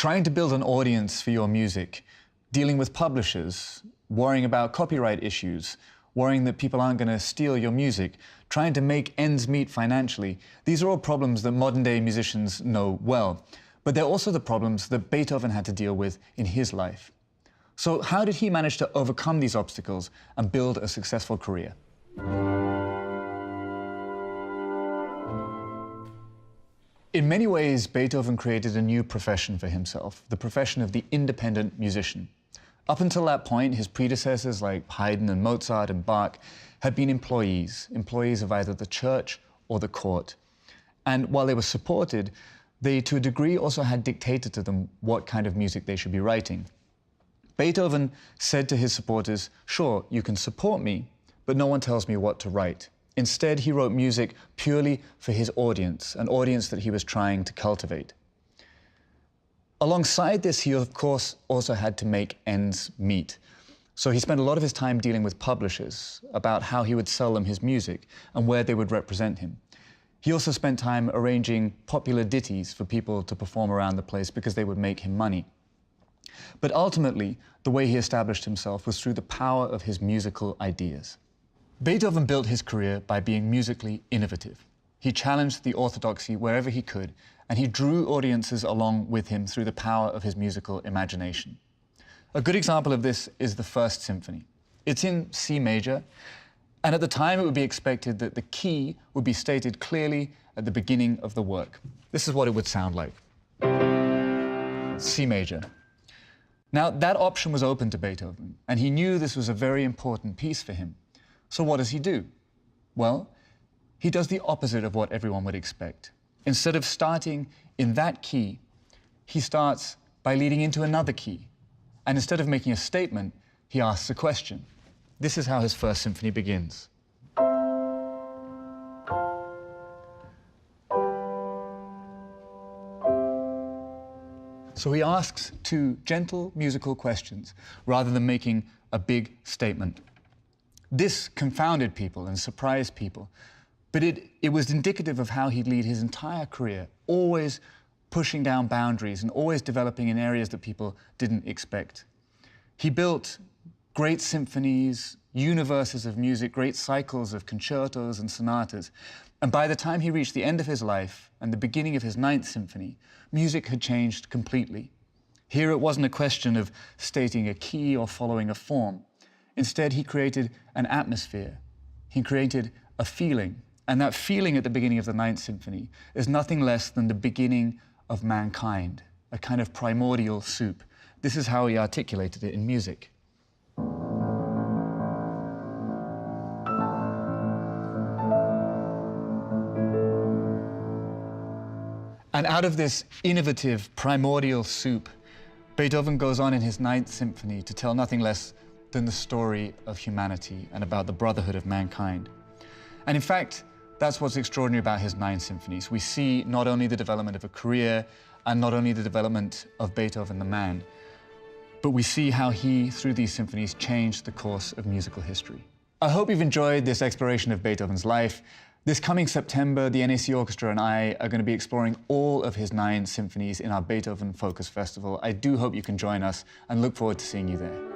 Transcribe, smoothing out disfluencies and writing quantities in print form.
Trying to build an audience for your music, dealing with publishers, worrying about copyright issues, worrying that people aren't going to steal your music, trying to make ends meet financially. These are all problems that modern-day musicians know well, but they're also the problems that Beethoven had to deal with in his life. So how did he manage to overcome these obstacles and build a successful career? In many ways, Beethoven created a new profession for himself, the profession of the independent musician. Up until that point, his predecessors like Haydn and Mozart and Bach had been employees of either the church or the court. And while they were supported, they, to a degree, also had dictated to them what kind of music they should be writing. Beethoven said to his supporters, "Sure, you can support me, but no one tells me what to write." Instead, he wrote music purely for his audience, an audience that he was trying to cultivate. Alongside this, he, of course, also had to make ends meet. So he spent a lot of his time dealing with publishers about how he would sell them his music and where they would represent him. He also spent time arranging popular ditties for people to perform around the place because they would make him money. But ultimately, the way he established himself was through the power of his musical ideas. Beethoven built his career by being musically innovative. He challenged the orthodoxy wherever he could, and he drew audiences along with him through the power of his musical imagination. A good example of this is the First Symphony. It's in C major, and at the time it would be expected that the key would be stated clearly at the beginning of the work. This is what it would sound like. C major. Now, that option was open to Beethoven, and he knew this was a very important piece for him. So what does he do? Well, he does the opposite of what everyone would expect. Instead of starting in that key, he starts by leading into another key. And instead of making a statement, he asks a question. This is how his First Symphony begins. So he asks two gentle musical questions rather than making a big statement. This confounded people and surprised people, but it was indicative of how he'd lead his entire career, always pushing down boundaries and always developing in areas that people didn't expect. He built great symphonies, universes of music, great cycles of concertos and sonatas. And by the time he reached the end of his life and the beginning of his Ninth Symphony, music had changed completely. Here it wasn't a question of stating a key or following a form. Instead, he created an atmosphere. He created a feeling. And that feeling at the beginning of the Ninth Symphony is nothing less than the beginning of mankind, a kind of primordial soup. This is how he articulated it in music. And out of this innovative, primordial soup, Beethoven goes on in his Ninth Symphony to tell nothing less than the story of humanity and about the brotherhood of mankind. And in fact, that's what's extraordinary about his 9 symphonies. We see not only the development of a career and not only the development of Beethoven the man, but we see how he, through these symphonies, changed the course of musical history. I hope you've enjoyed this exploration of Beethoven's life. This coming September, the NAC Orchestra and I are going to be exploring all of his 9 symphonies in our Beethoven Focus Festival. I do hope you can join us and look forward to seeing you there.